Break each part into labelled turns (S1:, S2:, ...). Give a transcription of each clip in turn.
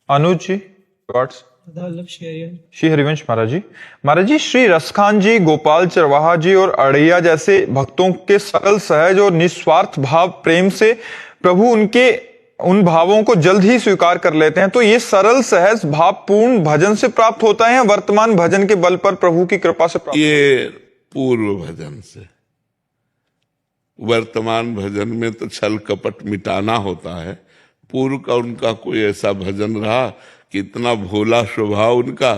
S1: अनुज जी Thoughts? Shri Harivansh महाराज जी श्री रसखान जी, गोपाल चरवाहा जी और अड़ैया जैसे भक्तों के सरल, सहज और निस्वार्थ भाव प्रेम से प्रभु उनके उन भावों को जल्द ही स्वीकार कर लेते हैं। तो ये सरल, सहज भाव पूर्ण भजन से प्राप्त होता है या वर्तमान भजन के बल पर प्रभु की कृपा से प्राप्त?
S2: ये पूर्व भजन से। वर्तमान भजन में तो छल कपट मिटाना होता है। पूर्व का उनका कोई ऐसा भजन रहा कि इतना भोला स्वभाव उनका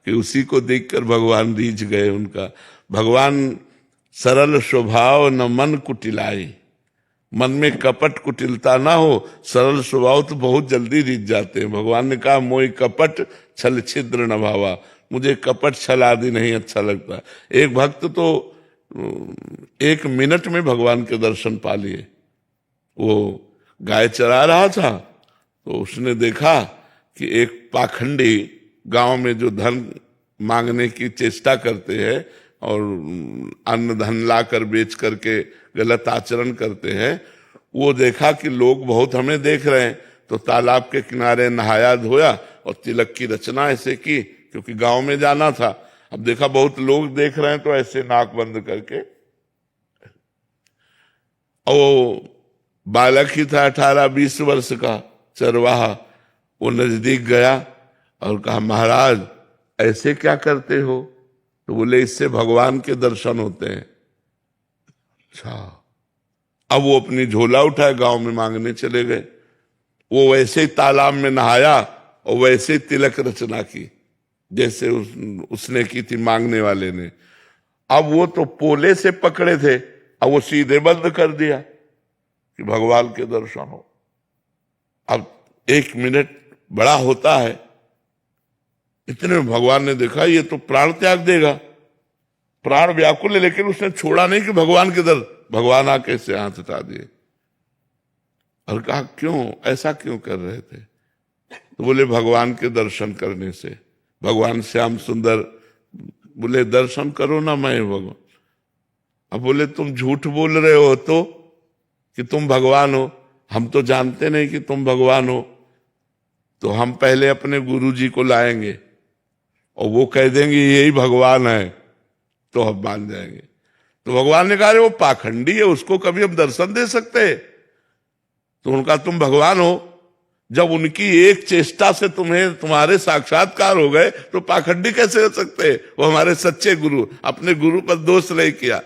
S2: कि उसी को देखकर भगवान रीझ गए उनका। भगवान सरल स्वभाव न मन कुटिलाई, मन में कपट कुटिलता ना हो, सरल स्वभाव तो बहुत जल्दी रीझ जाते हैं। भगवान ने कहा मोई कपट छल छिद्र न भावा, मुझे कपट छल आदि नहीं अच्छा लगता। एक भक्त तो 1 मिनट में भगवान के दर्शन पा लिए। वो गाय चरा रहा था तो उसने देखा कि एक पाखंडी गांव में जो धन मांगने की चेष्टा करते हैं और अन्न धन ला कर बेच करके गलत आचरण करते हैं, वो देखा कि लोग बहुत हमें देख रहे हैं तो तालाब के किनारे नहाया धोया और तिलक की रचना ऐसे की, क्योंकि गांव में जाना था। अब देखा बहुत लोग देख रहे हैं तो ऐसे नाक बंद करके, और बालक ही था 18-20 वर्ष का चरवाहा। वो नजदीक गया और कहा महाराज ऐसे क्या करते हो? तो बोले इससे भगवान के दर्शन होते हैं। अच्छा। अब वो अपनी झोला उठाए गांव में मांगने चले गए। वो वैसे ही तालाब में नहाया और वैसे ही तिलक रचना की जैसे उसने की थी मांगने वाले ने। अब वो तो पोले से पकड़े थे, अब वो सीधे बंद कर दिया कि भगवान के दर्शन हो। अब 1 मिनट बड़ा होता है, इतने में भगवान ने देखा ये तो प्राण त्याग देगा, प्राण व्याकुल है, लेकिन उसने छोड़ा नहीं कि भगवान के दर। भगवान आके से हाथ हटा दिए और कहा क्यों, ऐसा क्यों कर रहे थे? तो बोले भगवान के दर्शन करने से। भगवान श्याम सुंदर, बोले दर्शन करो ना मैं भगवान। अब बोले तुम झूठ बोल रहे हो तो कि तुम भगवान हो, हम तो जानते नहीं कि तुम भगवान हो। तो हम पहले अपने गुरुजी को लाएंगे और वो कह देंगे यही भगवान है तो हम मान जाएंगे। तो भगवान ने कहा वो पाखंडी है, उसको कभी हम दर्शन दे सकते? तो उनका तुम भगवान हो, जब उनकी एक चेष्टा से तुम्हारे साक्षात्कार हो गए तो पाखंडी कैसे हो सकते? वो हमारे सच्चे गुरु, अपने गुरु पर दोष नहीं किया।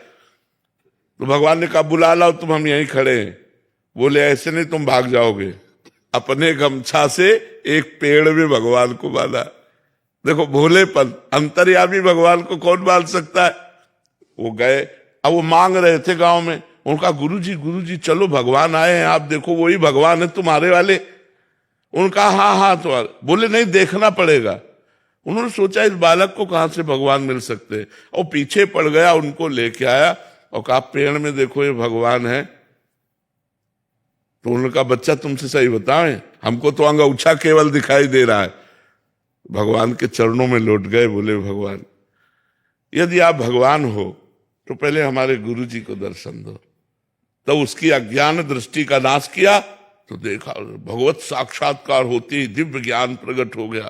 S2: तो भगवान ने कहा बुला लाओ, तुम हम यहीं खड़े हैं। बोले ऐसे नहीं, तुम भाग जाओगे। अपने गमछा से एक पेड़ में भगवान को बांधा। देखो भोलेपन, अंतर्यामी भगवान को कौन बांध सकता है? वो गए, अब वो मांग रहे थे गांव में। उनका गुरुजी चलो भगवान आए हैं, आप देखो वही भगवान है तुम्हारे वाले। उनका हाँ तो बोले नहीं देखना पड़ेगा। उन्होंने सोचा इस बालक को कहां से भगवान मिल सकते, और पीछे पड़ गया, उनको लेके आया और कहा पेड़ में देखो ये भगवान है। तो उनका बच्चा तुमसे सही बताएं, हमको तो अंगूछा केवल दिखाई दे रहा है। भगवान के चरणों में लौट गए, बोले भगवान यदि आप भगवान हो तो पहले हमारे गुरुजी को दर्शन दो। तब उसकी अज्ञान दृष्टि का नाश किया तो देखा भगवत साक्षात्कार होती ही दिव्य ज्ञान प्रकट हो गया।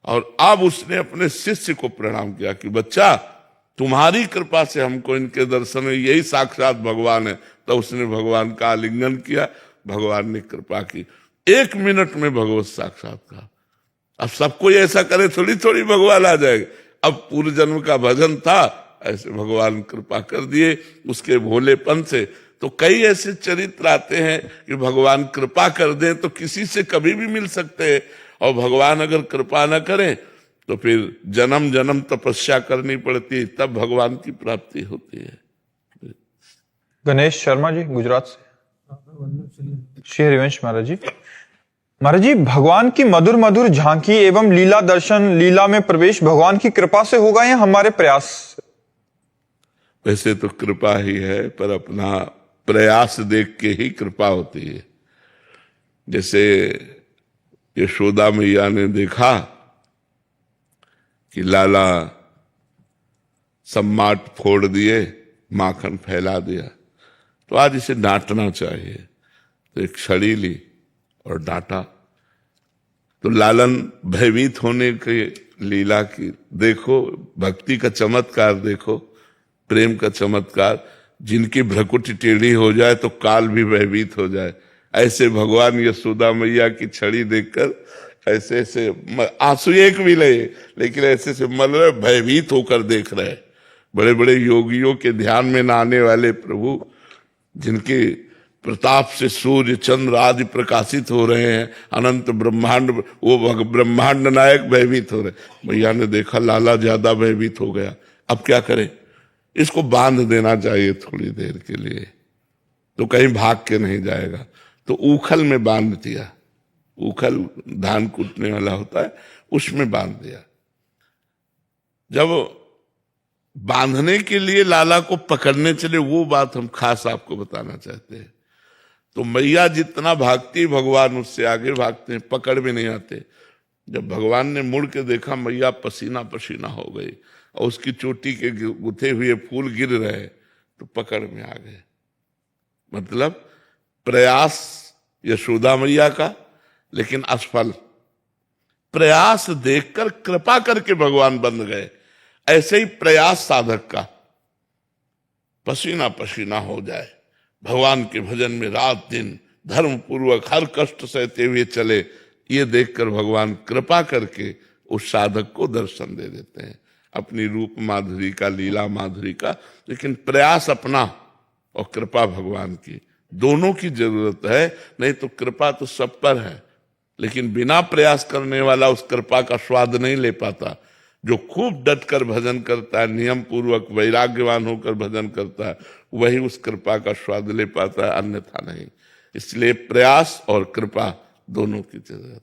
S2: और अब उसने अपने शिष्य को प्रणाम किया कि बच्चा तुम्हारी कृपा से हमको इनके दर्शन में यही साक्षात भगवान है। तो उसने भगवान का आलिंगन किया, भगवान ने कृपा की। 1 मिनट में भगवत साक्षात्कार। अब सब कोई ऐसा करे थोड़ी थोड़ी भगवान आ जाएगा। अब पूर्व जन्म का भजन था, ऐसे भगवान कृपा कर दिए उसके भोलेपन से। तो कई ऐसे चरित्र आते हैं कि भगवान कृपा कर दें तो किसी से कभी भी मिल सकते हैं, और भगवान अगर कृपा न करें तो फिर जन्म जन्म तपस्या करनी पड़ती है, तब भगवान की प्राप्ति होती है।
S1: गणेश शर्मा जी गुजरात से। श्री हरिवंश महाराज जी भगवान की मधुर मधुर झांकी एवं लीला दर्शन, लीला में प्रवेश भगवान की कृपा से होगा या हमारे प्रयास से?
S2: वैसे तो कृपा ही है, पर अपना प्रयास देख के ही कृपा होती है। जैसे यशोदा मैया ने देखा कि लाला सम्माट फोड़ दिए, माखन फैला दिया, तो आज इसे डांटना चाहिए। तो एक छड़ी ली और डांटा। तो लालन भयभीत होने के लीला की देखो, भक्ति का चमत्कार देखो, प्रेम का चमत्कार। जिनकी भ्रकुटी टेढ़ी हो जाए तो काल भी भयभीत हो जाए। ऐसे भगवान यशोदा मैया की छड़ी देखकर ऐसे ऐसे आंसू एक भी नहीं, लेकिन ऐसे से मर रहे, भयभीत होकर देख रहे। बड़े बड़े योगियों के ध्यान में न आने वाले प्रभु, जिनके प्रताप से सूर्य चंद्र आदि प्रकाशित हो रहे हैं, अनंत ब्रह्मांड, वो ब्रह्मांड नायक भयभीत हो रहे। भैया ने देखा लाला ज्यादा भयभीत हो गया, अब क्या करें, इसको बांध देना चाहिए थोड़ी देर के लिए, तो कहीं भाग के नहीं जाएगा। तो ऊखल में बांध दिया, ऊखल धान कूटने वाला होता है, उसमें बांध दिया। जब बांधने के लिए लाला को पकड़ने चले, वो बात हम खास आपको बताना चाहते हैं। तो मैया जितना भागती भगवान उससे आगे भागते हैं, पकड़ में नहीं आते। जब भगवान ने मुड़ के देखा मैया पसीना पसीना हो गई और उसकी चोटी के गुथे हुए फूल गिर रहे, तो पकड़ में आ गए। मतलब प्रयास यशोदा मैया का, लेकिन असफल। प्रयास देखकर कृपा करके भगवान बंध गए। ऐसे ही प्रयास साधक का पसीना पसीना हो जाए, भगवान के भजन में रात दिन धर्म पूर्वक हर कष्ट सहते हुए चले, ये देखकर भगवान कृपा करके उस साधक को दर्शन दे देते हैं, अपनी रूप माधुरी का, लीला माधुरी का। लेकिन प्रयास अपना और कृपा भगवान की, दोनों की जरूरत है। नहीं तो कृपा तो सब पर है, लेकिन बिना प्रयास करने वाला उस कृपा का स्वाद नहीं ले पाता। जो खूब डट कर भजन करता है, नियम पूर्वक वैराग्यवान होकर भजन करता है, वही उस कृपा का स्वाद ले पाता है, अन्यथा नहीं। इसलिए प्रयास और कृपा दोनों की जरूरत है।